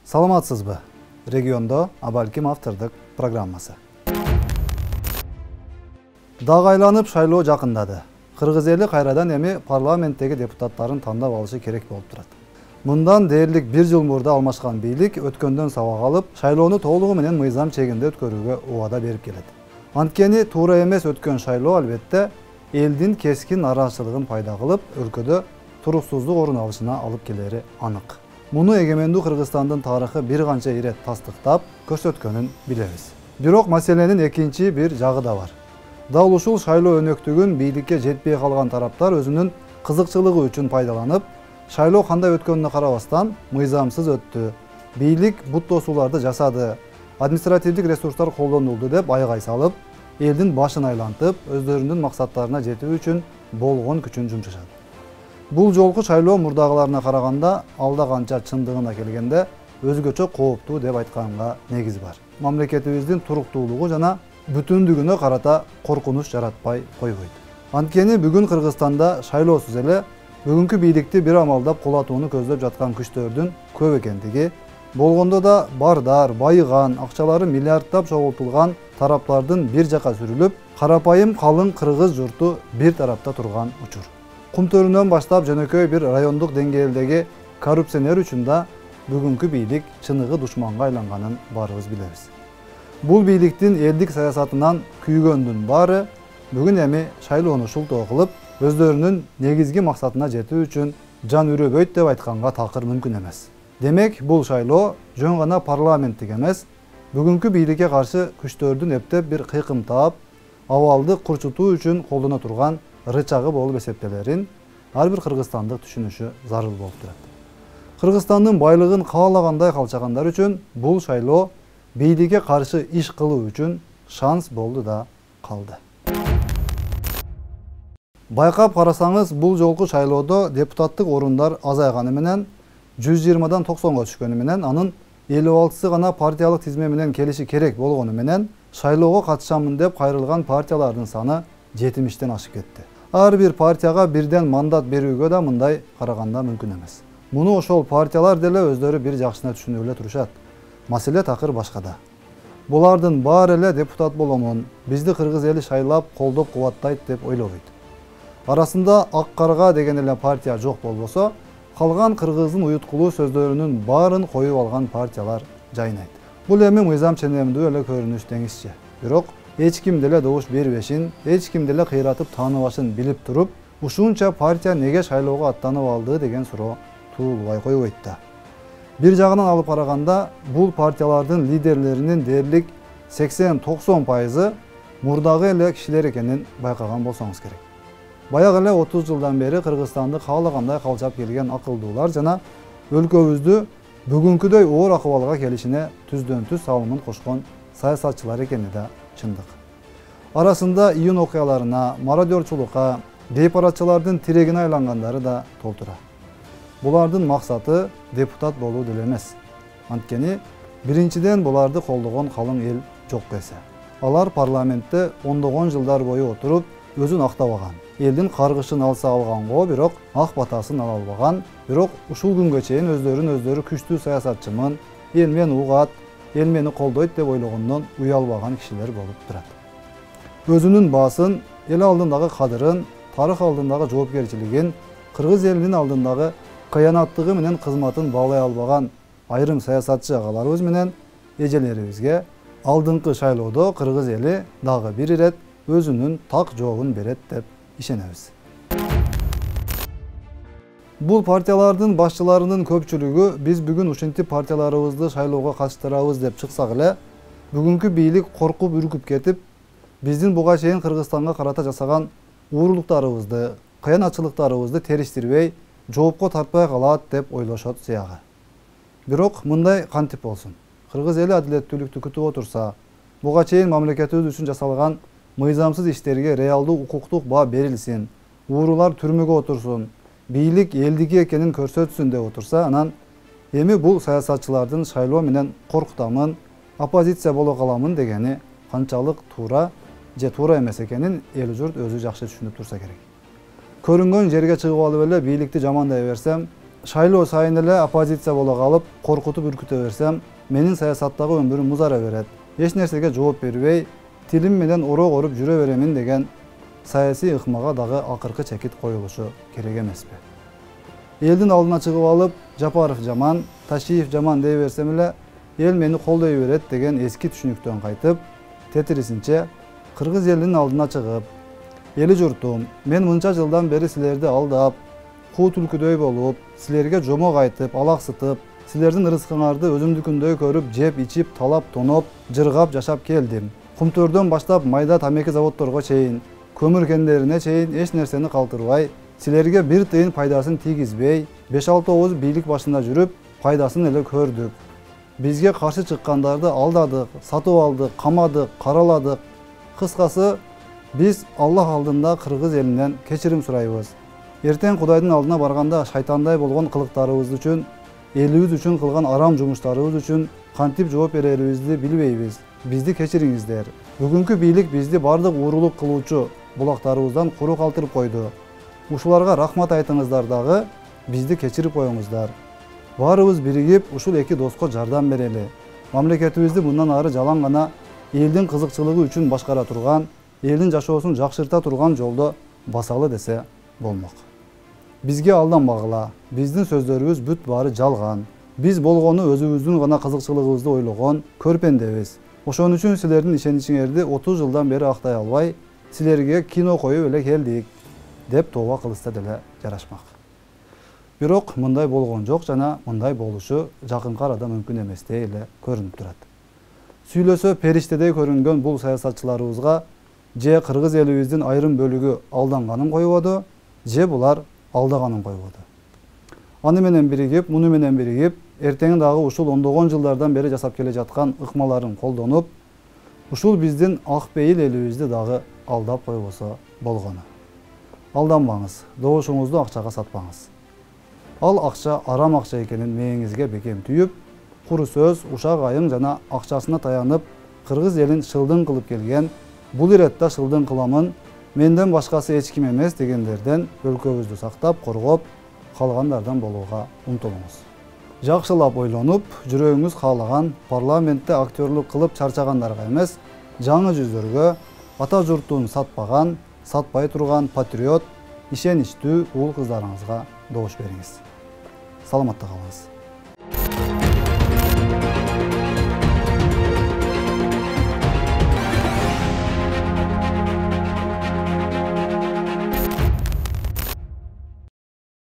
Саламатсызбы? Региондо Абалким автордук программасы. Дагы айланып шайлоо жакындады. Кыргыз эли кайрадан эми парламенттеги депутаттарын тандап алышы керек болуп турат. Мындан дээрлик 1 жыл мурда алмашкан бийлик өткөндөн сабак алып, шайлоону толугу менен мыйзам чегинде өткөрүүгө убада берип келет. Анткени туура эмес өткөн шайлоо албетте элдин кескин нараачылыгын пайда кылып, өлкөдө туруксуздук орун алышына алып келери анык. Муну эгемендүү Кыргызстандын тарыхы бир канча ирет тастыктап көрсөткөнүн билебиз. Бирок маселенин экинчи бир жагы да бар. Дал ушул шайлоо өнөктүгүн бийликке жетпей калган тараптар өзүнүн кызыкчылыгы үчүн пайдаланып, шайлоо кандай өткөнүнө карабастан мыйзамсыз өттү, бийлик бут тосууларды жасады, административдик ресурстар колдонулду деп айгай салып, элдин башын айлантып, өздөрүнүн максаттарына жетүү үчүн болгон күчүн жумшашат. Бул жолку шайлоо мурдагыларына караганда алда канча чындыгына келгенде өзгөчө кооптуу деп айтканга негиз бар. Мамлекетибиздин туруктуулугу жана бүтүндүгүнө карата коркунуч жаратпай койбойт. Анткени бүгүн Кыргызстанда шайлоосуз эле бүгүнкү бийликти бир амалдап кулатууну көздөп жаткан күчтөрдүн көп экендиги, болгондо да бардар, байыган, акчалары миллиарддап чогултулган тараптардын бир жака сүрүлүп, карапайым калың кыргыз журту бир тарапта турган учур. Кумтөрүнөн баштап жөнөкөй бир райондук деңгээлдеги коррупционер үчүн да бүгүнкү бийлик чыныгы душманга айланганын баарыбыз билебиз. Бул бийликтин элдик саясатынан күйгөндүн баары бүгүн эми шайлоону шултоо кылып, өздөрүнүн негизги максатына жетүү үчүн жан үрөбөйт деп айтканга такыр мүмкүн эмес. Демек, бул шайлоо жөн гана парламенттик эмес, бүгүнкү бийликке каршы күчтөрдүн эптеп бир кыйкымтаап, абалды курчутуу үчүн колдоно турган рычагы болуп эсептелерин ар бир кыргызстандык түшүнүшү зарыл болуп турат. Кыргызстандын байлыгын каалагандай калчагандар үчүн бул шайлоо бийликке каршы иш кылуу үчүн шанс болду да калды. Байкап карасаңыз, бул жолку шайлоодо депутаттык орундар азайганы менен 120дан 90га түшкөнү менен, анын 56сы гана партиялык тизме менен келиши керек болгону менен, шайлоого катышамын деп кайрылган партиялардын саны 70тен ашып кетти. Ар бир партияга бирден мандат берүүгө да мындай караганда мүмкүн эмес. Муну ошол партиялар деле өздөрү бир жакшына түшүнүп эле турушат. Маселе такыр башкада. Булардын баары эле депутат боломун, бизди кыргыз эли шайлап, колдоп кубаттайт деп ойлобойт. Арасында ак карга деген эле партия жок болбосо, калган кыргыздын уюткулуу сөздөрүнүн баарын коюп алган партиялар жайнайт. Бул эми мыйзам ченемдүү эле көрүнүш деңизчи. Бирок эч ким деле добуш бербешин, эч ким деле кыйратып тааныбашын билип туруп, ушунча партия неге шайлоого аттанып алды деген суроо туулбай койбойт да. Бир жагынан алып караганда, бул партиялардын лидерлеринин дээрлик 80-90% мурдагы эле кишилер экенин байкаган болсоңуз керек. Баягы эле 30 жылдан бери Кыргызстанды каалагандай калчап келген акылдуулар жана өлкөбүздү бүгүнкүдөй оор акыбалга келишине түздөн түз салымын кошкон саясатчылар экени да чындык. Арасында июнь окуяларына, мародерчулукка, бейпаратчылардын тирегине айлангандары да толтура. Булардын максаты депутат болуу деле эмес. Анткени биринчиден буларды колдогон калың эл жок эсе. Алар парламентте ондогон жылдар бою отуруп, өзүн актабаган. Элдин каргышын алса алганго, бирок ак батасын ала албаган, бирок ушул күнгө чейин өздөрү күчтүү саясатчымын, эл мени угат, эл мени колдойт деп ойлогондон уялбаган кишилер болуп турат. Өзүнүн баасын, эл алдындагы кадырын, тарых алдындагы жоопкерчилигин, кыргыз элинин алдындагы кыянаттыгы менен кызматын баалай албаган айрым саясатчы агаларыбыз менен эжелерибизге алдыңкы шайлоодо кыргыз эли дагы бир ирет өзүнүн так жообун берет деп ишенебиз. Бул партиялардын башчыларынын көпчүлүгү биз бүгүн ушинтип партияларыбызды шайлоого катыштырабыз деп чыксак эле, бүгүнкү бийлик коркуп үркүп кетип, биздин буга чейин Кыргызстанга карата жасаган уурулуктарыбызды, кыянатчылыктарыбызды териштирбей, жоопко тартпай калат деп ойлошот сыягы. Бирок мындай кантип болсун? Кыргыз эли адилеттүүлүктү күтүп отурса, буга чейин мамлекетибиз үчүн жасалган мыйзамсыз иштерге реалдуу укуктук баа берилсин, уурулар түрмөгө отурсун, бийлик элдики экенин көрсөтсүн деп отурса, анан эми бул саясатчылардын шайлоо менен коркутамын, оппозиция боло каламын дегени канчалык туура же туура эмес экенин эл журт өзү жакшы түшүнүп турса керек. Көрүнгөн жерге чыгып алып эле бийликти жамандай берсем, шайлоо сайын эле оппозиция боло калып, коркутуп үркүтө берсем, менин саясаттагы өмүрүм музара берет. Эч нерсеге жооп бербей, тилим менен орок оруп жүрө беремин деген саясий ыкмага дагы акыркы чекит коюлушу керек эмеспи? Элдин алдына чыгып алып, Жапаров жаман, Ташиев жаман дей берсем эле, эл мени колдой берет деген эски түшүнүктөн кайтып, тетирисинче кыргыз элинин алдына чыгып, эли журтум, мен мынча жылдан бери силерди алдап, куу түлкүдөй болуп, силерге жомок айтып, алаксытып, силердин ырыскыңарды өзүмдүкүндөй көрүп, жеп, ичип, талап, тоноп, жыргап жашап келдим. Кумтөрдөн баштап майда тамеки заводторго чейин, көмүр кендерине чейин эч нерсени калтырбай, силерге бир тыйын пайдасын тийгизбей, 5-6 ооз бийлик башында жүрүп, пайдасын эле көрдүк. Бизге каршы чыккандарды алдадык, сатып алдык, камадык, караладык. Кыскасы, биз Аллах алдында кыргыз элинен кечирим сурайбыз. Эртең Кудайдын алдына барганда шайтандай болгон кылыктарыбыз үчүн, элибиз үчүн кылган арам жумуштарыбыз үчүн кантип жооп берерибизди билбейбиз. Бизди кечириңиздер. Бүгүнкү бийлик бизди бардык уурулук кылуучу булактарыбыздан куру калтырып койду. Ушуларга рахмат айтыңыздар дагы, бизди кечирип коюңуздар. Баарыбыз биригип, ушул эки доско жардам берели. Мамлекетибизди мындан ары жалаң гана элдин кызыкчылыгы үчүн башкара турган, элдин жашоосун жакшырта турган жолдо басалы десе болмок. Бизге алданбагыла, биздин сөздөрүбүз бүт баары жалган. Биз болгону өзүбүздүн гана кызыкчылыгыбызды ойлогон көрпендебиз. Ошон үчүн силердин ишеничиңерди 30 жылдан бери актай албай, силерге кино коюп эле келдик, деп тооба кылышса деле жарашмак. Бирок мындай болгон жок жана мындай болушу жакынкы арада мүмкүн эместей эле көрүнүп турат. Сүйлөсө периштедей көрүнгөн бул саясатчыларыбызга же кыргыз элибиздин айрым бөлүгү алданганын койбоду, же булар алдаганын койбоду. Аны менен биригип, муну менен биригип, эртең дагы ушул ондогон жылдардан бери жасап келе жаткан ыкмаларын колдонуп, ушул биздин ак пейил элибизди дагы алдап койбосо болгону. Алданбаңыз, добушуңузду акчага сатпаңыз. Ал акча арам акча экенин мээңизге бекем түйүп, куру сөз, ушак айың жана акчасына таянып, кыргыз элин шылдың кылып келген, бул иретте шылдың кыламын, менден башкасы эч ким эмес дегендерден өлкөбүздү сактап, коргоп, калгандардан болууга умтулуңуз. Жакшылап ойлонуп, жүрөгүңүз каалаган парламентте актерлук кылып чарчагандарга эмес, жаңы жүздөргө, ата журтун сатпаган, сатпай турган патриот, ишеничтүү уул кыздарыңызга добуш бериңиз. Саламатта калыңыз.